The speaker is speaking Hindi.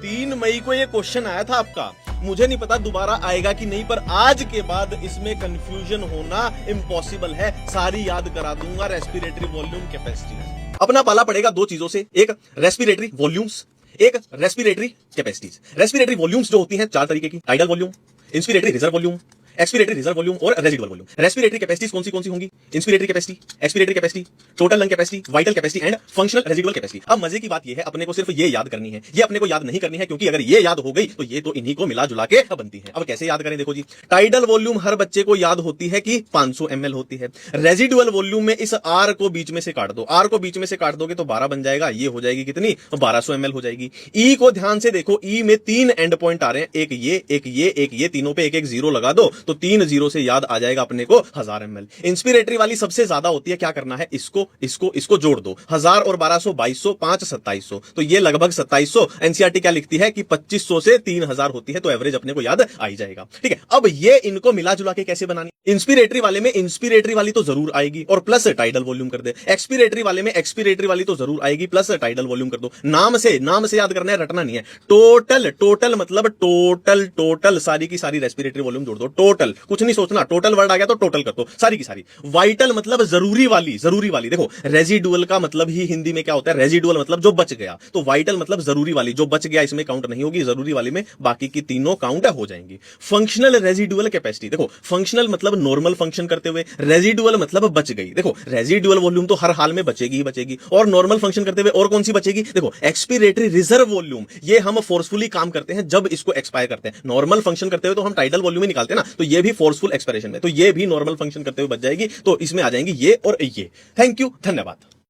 3 मई को ये क्वेश्चन आया था आपका, मुझे नहीं पता दोबारा आएगा कि नहीं, पर आज के बाद इसमें कंफ्यूजन होना इम्पॉसिबल है। सारी याद करा दूंगा। रेस्पिरेटरी वॉल्यूम कैपेसिटी अपना पाला पड़ेगा दो चीजों से, एक रेस्पिरेटरी वॉल्यूम्स, एक रेस्पिरेटरी कैपेसिटीज। रेस्पिरेटरी वॉल्यूम्स जो होती हैं 4 तरीके की, tidal volume, inspiratory reserve volume, expiratory reserve volume और रेजिडुअल वॉल्यूम। रेस्पिरेटरी कैपेसिटीज कौन सी होंगी? Inspiratory capacity, expiratory capacity, total lung capacity, vital capacity and functional residual capacity. अब मजे की बात यह है, अपने को सिर्फ ये याद करनी है, ये अपने को याद नहीं करनी है, क्योंकि अगर ये याद हो गई तो ये तो इन्हीं को मिला जुला के बनती है। अब कैसे याद करें? देखो जी, टाइडल वॉल्यूम हर बच्चे को याद होती है कि 500 ml होती है। रेजिडुअल वॉल्यूम में इस आर को बीच में से काट दो, आर को बीच में से काट दोगे तो 12 बन जाएगा, ये हो जाएगी कितनी? 1200 ml हो जाएगी। ई को ध्यान से देखो, ई में 3 एंड पॉइंट आ रहे हैं, एक ये, एक ये, एक ये, तीनों पे एक एक जीरो लगा दो तो 3 जीरो से याद आ जाएगा अपने को 1000 ml। इंस्पिरेटरी वाली सबसे ज्यादा होती है, क्या करना है? इसको जोड़ दो, 1000 और 1200 2200, 5 2700, तो ये लगभग 2700। एनसीईआरटी क्या लिखती है कि 2500 से 3000 होती है, तो एवरेज अपने को याद आ ही जाएगा। ठीक है, अब ये इनको मिला जुला के कैसे बनानी? इंस्पिरेटरी वाले में इंस्पिरेटरी वाली तो जरूर आएगी और प्लस टाइडल वॉल्यूम कर दे। एक्सपिरेटरी वाले में एक्सपिरेटरी वाली तो जरूर आएगी, प्लस टाइडल वॉल्यूम कर दो। नाम से याद करना है, रटना नहीं है। टोटल मतलब टोटल सारी की सारी रेस्पिरेटरी वॉल्यूम जोड़ दो। टोटल कुछ नहीं सोचना, टोटल वर्ड आ गया तो टोटल कर दो, सारी की सारी। वाइटल मतलब जरूरी वाली। देखो रेजिडुअल का मतलब ही हिंदी में क्या होता है? रेजिडुअल मतलब जो बच गया, तो वाइटल मतलब जरूरी वाली, जो बच गया इसमें काउंट नहीं होगी, जरूरी वाली में बाकी की तीनों काउंट हो जाएंगी। फंक्शनल रेजिडुअल कैपेसिटी, देखो फंक्शनल मतलब नॉर्मल फंक्शन करते हुए, रेजिडुअल मतलब बच गई। देखो रेजिडुअल वॉल्यूम तो हर हाल में बचेगी ही बचेगी, और नॉर्मल फंक्शन करते हुए और कौन सी बचेगी? देखो एक्सपिरेटरी रिजर्व वॉल्यूम, ये हम फोर्सफुली काम करते हैं जब इसको एक्सपायर करते हैं। नॉर्मल फंक्शन करते हुए तो हम टाइडल वॉल्यूम ही निकालते हैं ना, तो ये भी फोर्सफुल एक्सपायरेशन में, तो ये भी नॉर्मल फंक्शन करते हुए बच जाएगी, तो इसमें आ जाएंगी ये और ये। थैंक यू, धन्यवाद।